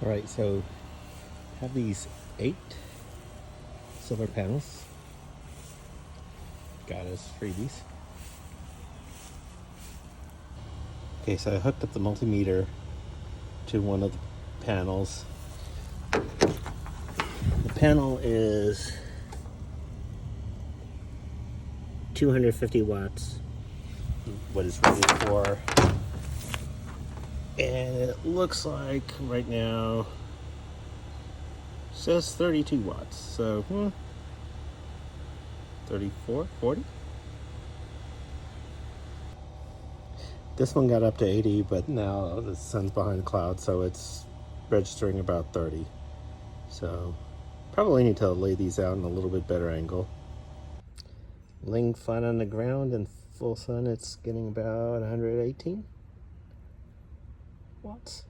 All right, so have these 8 solar panels. Got us freebies. Okay, so I hooked up the multimeter to one of the panels. The panel is 250 watts, what it's rated for. And it looks like right now says 32 watts. So 34, 40. This one got up to 80, but now the sun's behind the clouds, so it's registering about 30. So probably need to lay these out in a little bit better angle. Laying flat on the ground in full sun, it's getting about 118 watts.